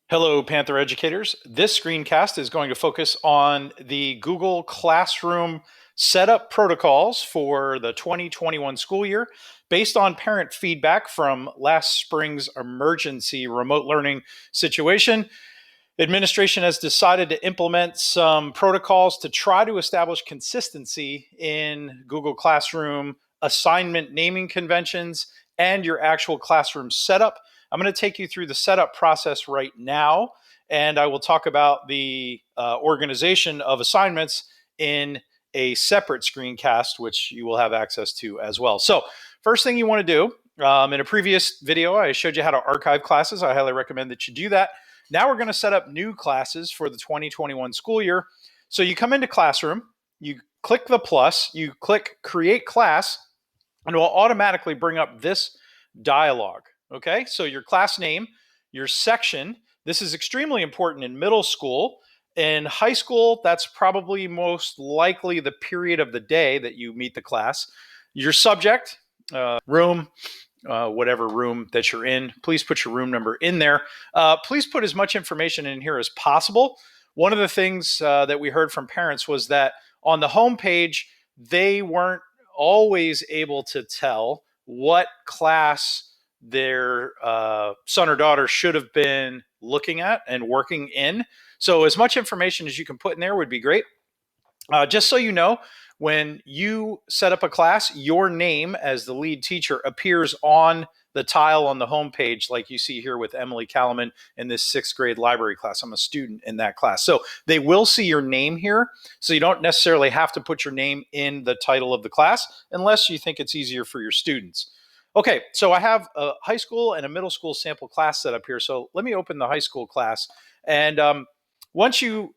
Hello, Panther educators. This screencast is going to focus on the Google Classroom setup protocols for the 2021 school year based on parent feedback from last spring's emergency remote learning situation. Administration has decided to implement some protocols to try to establish consistency in Google Classroom assignment naming conventions and your actual classroom setup. I'm going to take you through the setup process right now, and I will talk about the organization of assignments in a separate screencast, which you will have access to as well. So first thing you want to do, in a previous video, I showed you how to archive classes. I highly recommend that you do that. Now we're going to set up new classes for the 2021 school year. So you come into Classroom, you click the plus, you click Create Class, and it will automatically bring up this dialog. Okay, so your class name, your section. This is extremely important in middle school. In high school, that's probably most likely the period of the day that you meet the class. Your subject, room, whatever room that you're in. Please put your room number in there. Please put as much information in here as possible. One of the things that we heard from parents was that on the home page, they weren't always able to tell what class their son or daughter should have been looking at and working in. So as much information as you can put in there would be great. Just so you know, when you set up a class, your name as the lead teacher appears on the tile on the home page, like you see here with Emily Calaman in this 6th grade library class. I'm a student in that class. So they will see your name here. So you don't necessarily have to put your name in the title of the class unless you think it's easier for your students. Okay, so I have a high school and a middle school sample class set up here. So let me open the high school class. And once you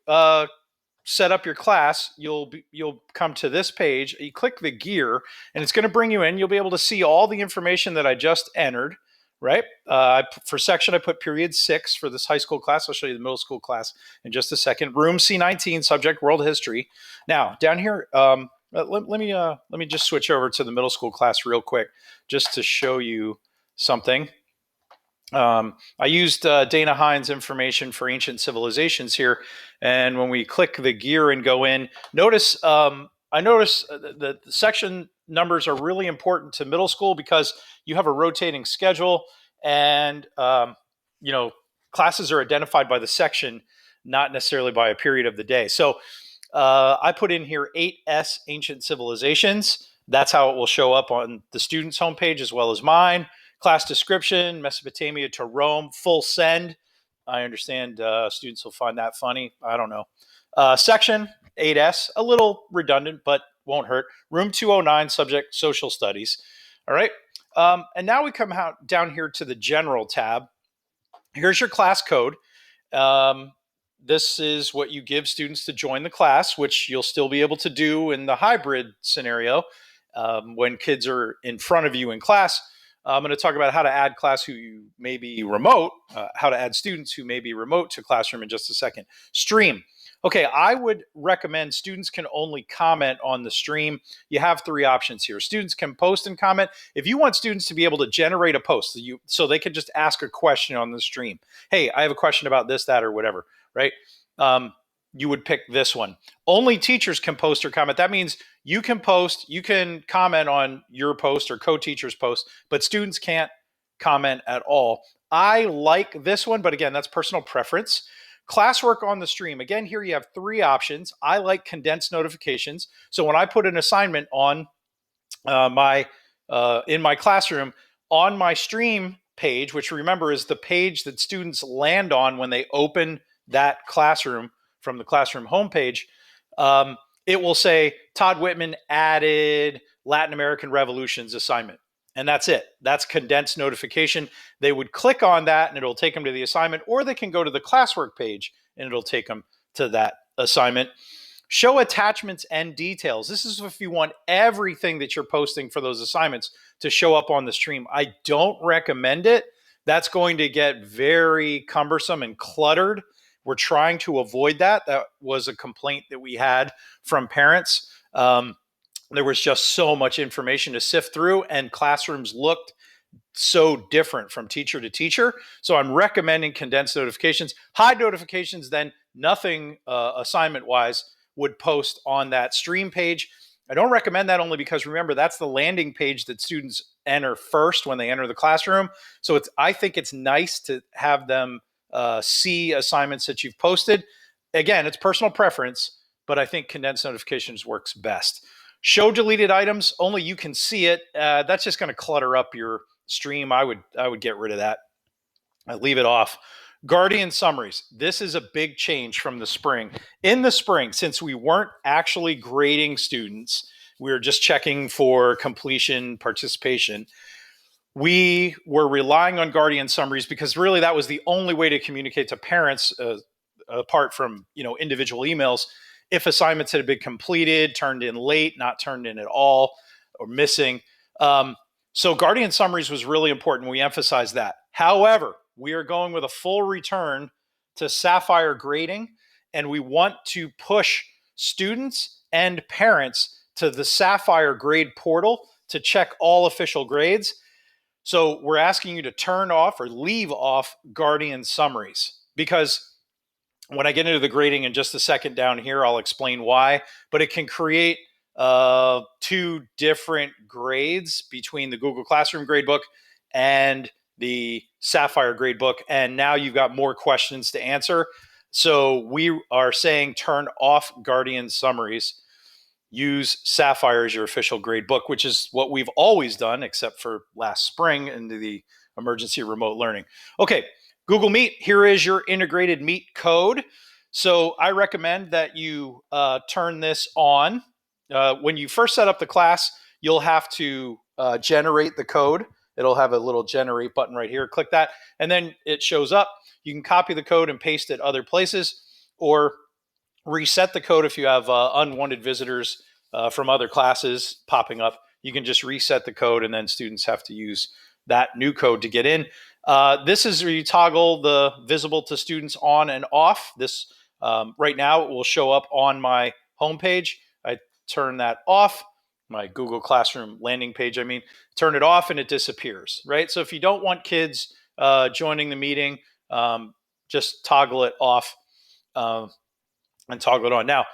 set up your class, you'll come to this page. You click the gear, and it's going to bring you in. You'll be able to see all the information that I just entered, right? For section, I put period 6 for this high school class. I'll show you the middle school class in just a second. Room C19, subject world history. Now, down here, let me just switch over to the middle school class real quick, just to show you something. I used Dana Hines' information for ancient civilizations here, and when we click the gear and go in, notice I notice that the section numbers are really important to middle school because you have a rotating schedule, and classes are identified by the section, not necessarily by a period of the day. So I put in here 8S ancient civilizations. That's how it will show up on the student's homepage as well as mine. Class description, Mesopotamia to Rome, full send. I understand students will find that funny. I don't know. Section, 8S, a little redundant, but won't hurt. Room 209, subject, social studies. All right. And now we come out down here to the general tab. Here's your class code. This is what you give students to join the class, which you'll still be able to do in the hybrid scenario when kids are in front of you in class. I'm going to talk about how to add class who may be remote, how to add students who may be remote to Classroom in just a second. Stream. Okay, I would recommend students can only comment on the stream. You have 3 options here. Students can post and comment. If you want students to be able to generate a post, so they can just ask a question on the stream. Hey, I have a question about this, that, or whatever, right? You would pick this one. Only teachers can post or comment. That means you can post, you can comment on your post or co-teacher's post, but students can't comment at all. I like this one, but again, that's personal preference. Classwork on the stream. Again, here you have 3 options. I like condensed notifications. So when I put an assignment on in my classroom, on my stream page, which remember is the page that students land on when they open that classroom from the classroom homepage, it will say Todd Whitman added Latin American Revolutions assignment. And that's it. That's condensed notification. They would click on that and it'll take them to the assignment, or they can go to the Classwork page and it'll take them to that assignment. Show attachments and details. This is if you want everything that you're posting for those assignments to show up on the stream. I don't recommend it. That's going to get very cumbersome and cluttered. We're trying to avoid that. That was a complaint that we had from parents. There was just so much information to sift through, and classrooms looked so different from teacher to teacher. So I'm recommending condensed notifications. Hide notifications, then nothing assignment wise would post on that stream page. I don't recommend that only because remember, that's the landing page that students enter first when they enter the classroom. So I think it's nice to have them see assignments that you've posted. Again, it's personal preference, but I think condensed notifications works best. Show deleted items, only you can see it. That's just going to clutter up your stream. I would get rid of that. I'd leave it off. Guardian summaries. This is a big change from the spring. In the spring, since we weren't actually grading students, we were just checking for completion, participation, we were relying on Guardian summaries because really that was the only way to communicate to parents, apart from individual emails, if assignments had been completed, turned in late, not turned in at all, or missing. So Guardian summaries was really important. We emphasized that. However, we are going with a full return to Sapphire grading, and we want to push students and parents to the Sapphire grade portal to check all official grades. So we're asking you to turn off or leave off Guardian summaries, because when I get into the grading in just a second down here, I'll explain why, but it can create two different grades between the Google Classroom gradebook and the Sapphire gradebook. And now you've got more questions to answer. So we are saying turn off Guardian summaries. Use Sapphire as your official gradebook, which is what we've always done, except for last spring into the emergency remote learning. Okay, Google Meet, here is your integrated Meet code. So I recommend that you turn this on. When you first set up the class, you'll have to generate the code. It'll have a little generate button right here. Click that, and then it shows up. You can copy the code and paste it other places, or reset the code if you have unwanted visitors from other classes popping up. You can just reset the code, and then students have to use that new code to get in. This is where you toggle the visible to students on and off. This right now it will show up on my homepage. I turn that off. My Google Classroom landing page, turn it off and it disappears, right? So if you don't want kids joining the meeting, just toggle it off and toggle it on. Now,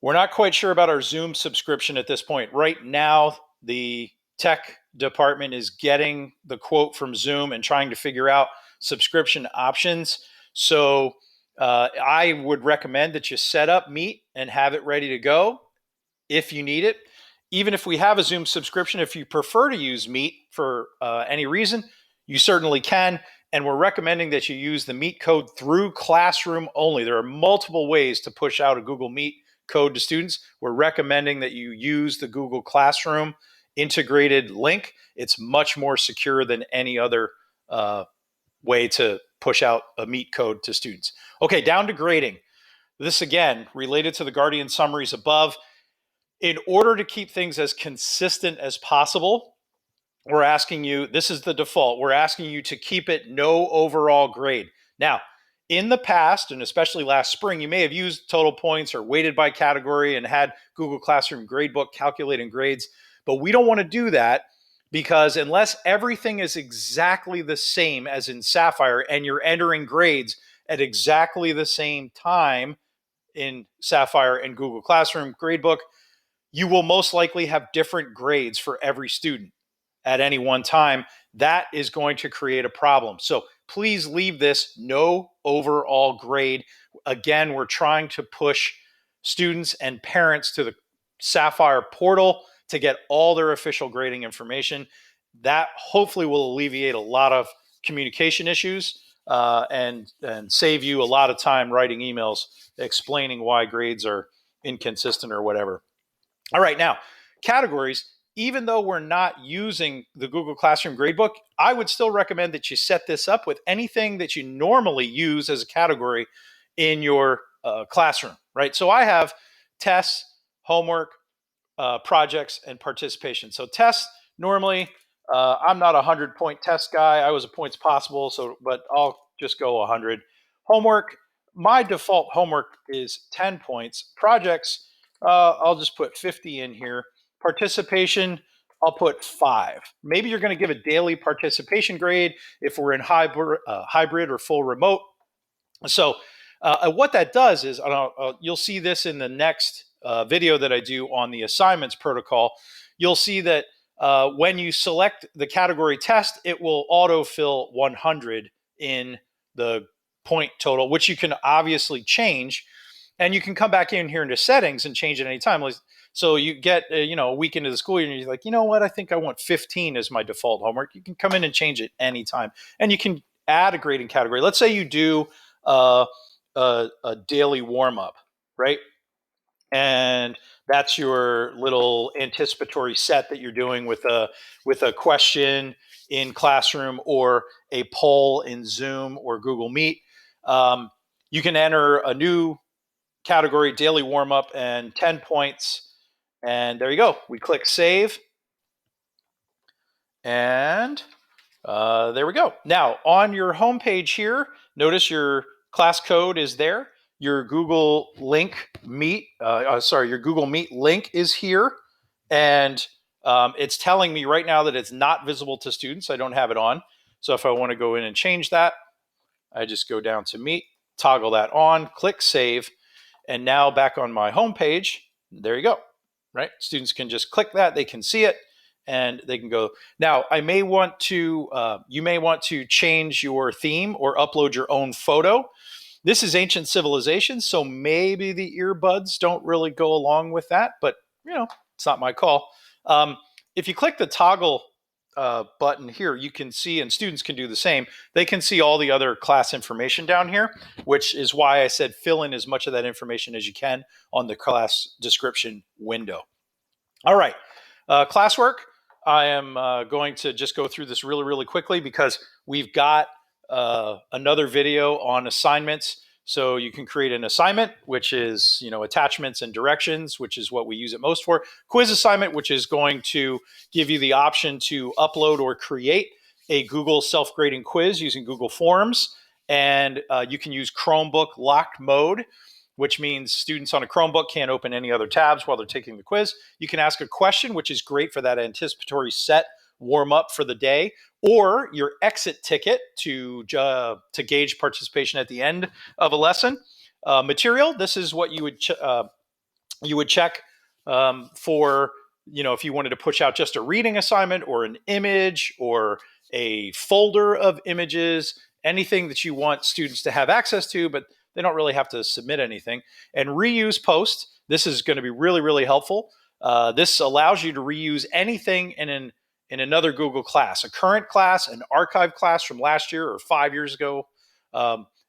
we're not quite sure about our Zoom subscription at this point. Right now, the tech department is getting the quote from Zoom and trying to figure out subscription options. So I would recommend that you set up Meet and have it ready to go if you need it. Even if we have a Zoom subscription, if you prefer to use Meet for any reason, you certainly can. And we're recommending that you use the Meet code through Classroom only. There are multiple ways to push out a Google Meet code to students. We're recommending that you use the Google Classroom integrated link. It's much more secure than any other way to push out a Meet code to students. Okay, down to grading. This again, related to the Guardian summaries above. In order to keep things as consistent as possible, we're asking you, this is the default, we're asking you to keep it no overall grade. Now, in the past, and especially last spring, you may have used total points or weighted by category and had Google Classroom Gradebook calculating grades, but we don't want to do that, because unless everything is exactly the same as in Sapphire and you're entering grades at exactly the same time in Sapphire and Google Classroom Gradebook, you will most likely have different grades for every student at any one time. That is going to create a problem. So please leave this no overall grade. Again, we're trying to push students and parents to the Sapphire portal to get all their official grading information. That hopefully will alleviate a lot of communication issues and save you a lot of time writing emails explaining why grades are inconsistent or whatever. All right, now, categories. Even though we're not using the Google Classroom Gradebook, I would still recommend that you set this up with anything that you normally use as a category in your classroom, right? So I have tests, homework, projects, and participation. So tests, normally, I'm not a 100-point test guy. I was a points possible, but I'll just go 100. Homework, my default homework is 10 points. Projects, I'll just put 50 in here. Participation, I'll put 5. Maybe you're going to give a daily participation grade if we're in hybrid or full remote. So what that does is, you'll see this in the next video that I do on the assignments protocol. You'll see that when you select the category test, it will autofill 100 in the point total, which you can obviously change. And you can come back in here into settings and change it anytime. So you get a week into the school year and you're like, you know what, I think I want 15 as my default homework. You can come in and change it anytime. And you can add a grading category. Let's say you do uh, a daily warm up, right? And that's your little anticipatory set that you're doing with a question in Classroom or a poll in Zoom or Google Meet. You can enter a new category, daily warm up, and 10 points. And there you go. We click save. And there we go. Now, on your home page here, notice your class code is there. Your Google Meet link is here. And it's telling me right now that it's not visible to students. I don't have it on. So if I want to go in and change that, I just go down to Meet, toggle that on, click save. And now back on my home page, there you go, right? Students can just click that, they can see it, and they can go. Now, you may want to change your theme or upload your own photo. This is ancient civilization, so maybe the earbuds don't really go along with that, but it's not my call. If you click the toggle button here, you can see, and students can do the same, they can see all the other class information down here, which is why I said fill in as much of that information as you can on the class description window. All right, classwork. I am going to just go through this really, really quickly because we've got another video on assignments. So you can create an assignment, which is, attachments and directions, which is what we use it most for. Quiz assignment, which is going to give you the option to upload or create a Google self-grading quiz using Google Forms. And you can use Chromebook locked mode, which means students on a Chromebook can't open any other tabs while they're taking the quiz. You can ask a question, which is great for that anticipatory set warm up for the day, or your exit ticket to gauge participation at the end of a lesson. Material, this is what you would check for, if you wanted to push out just a reading assignment or an image or a folder of images, anything that you want students to have access to, but they don't really have to submit anything. And reuse post, this is going to be really, really helpful. This allows you to reuse anything in another Google class, a current class, an archive class from last year or 5 years ago.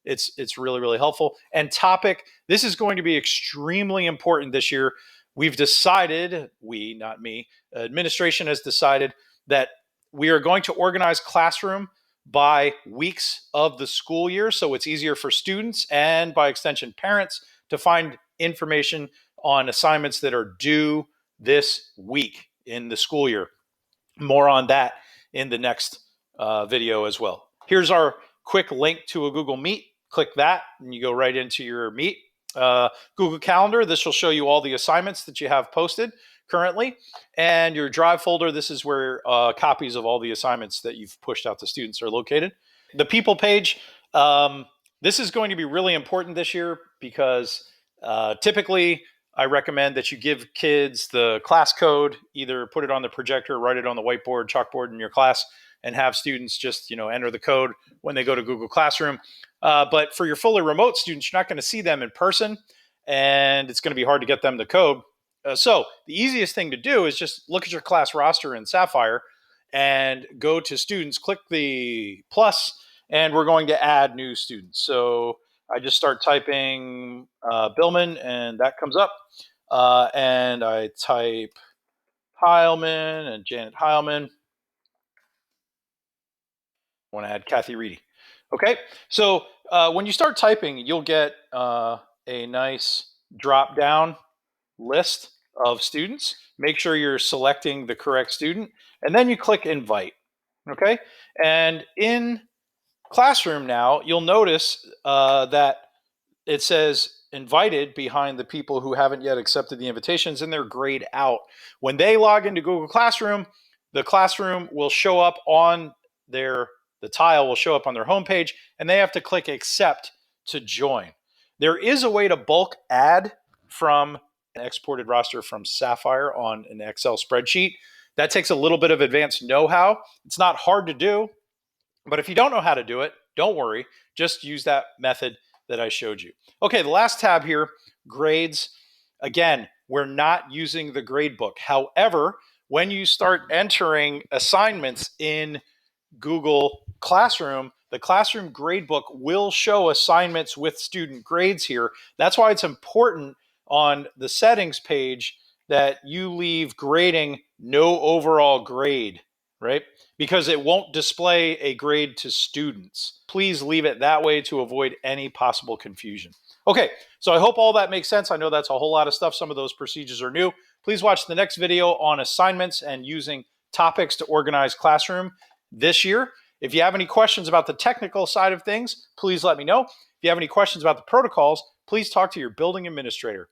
It's really, really helpful. And topic, this is going to be extremely important this year. We've decided, not me, administration has decided that we are going to organize Classroom by weeks of the school year, so it's easier for students and by extension parents to find information on assignments that are due this week in the school year. More on that in the next video as well. Here's our quick link to a Google Meet. Click that and you go right into your Meet. Google Calendar, this will show you all the assignments that you have posted currently. And your Drive folder, this is where copies of all the assignments that you've pushed out to students are located. The People page, this is going to be really important this year because typically I recommend that you give kids the class code, either put it on the projector, write it on the whiteboard, chalkboard in your class, and have students just enter the code when they go to Google Classroom. But for your fully remote students, you're not going to see them in person, and it's going to be hard to get them the code. So the easiest thing to do is just look at your class roster in Sapphire and go to students, click the plus, and we're going to add new students. So I just start typing Billman, and that comes up. And I type Heilman and Janet Heilman. I want to add Kathy Reedy. Okay, so when you start typing, you'll get a nice drop-down list of students. Make sure you're selecting the correct student, and then you click Invite. Okay, and in Classroom now, you'll notice that it says invited behind the people who haven't yet accepted the invitations, and they're grayed out. When they log into Google Classroom, the classroom will show up on the tile will show up on their homepage, and they have to click accept to join. There is a way to bulk add from an exported roster from Sapphire on an Excel spreadsheet. That takes a little bit of advanced know-how. It's not hard to do, but if you don't know how to do it, don't worry. Just use that method that I showed you. Okay, the last tab here, grades. Again, we're not using the grade book. However, when you start entering assignments in Google Classroom, the Classroom gradebook will show assignments with student grades here. That's why it's important on the settings page that you leave grading no overall grade, right? Because it won't display a grade to students. Please leave it that way to avoid any possible confusion. Okay, so I hope all that makes sense. I know that's a whole lot of stuff. Some of those procedures are new. Please watch the next video on assignments and using topics to organize Classroom this year. If you have any questions about the technical side of things, please let me know. If you have any questions about the protocols, please talk to your building administrator.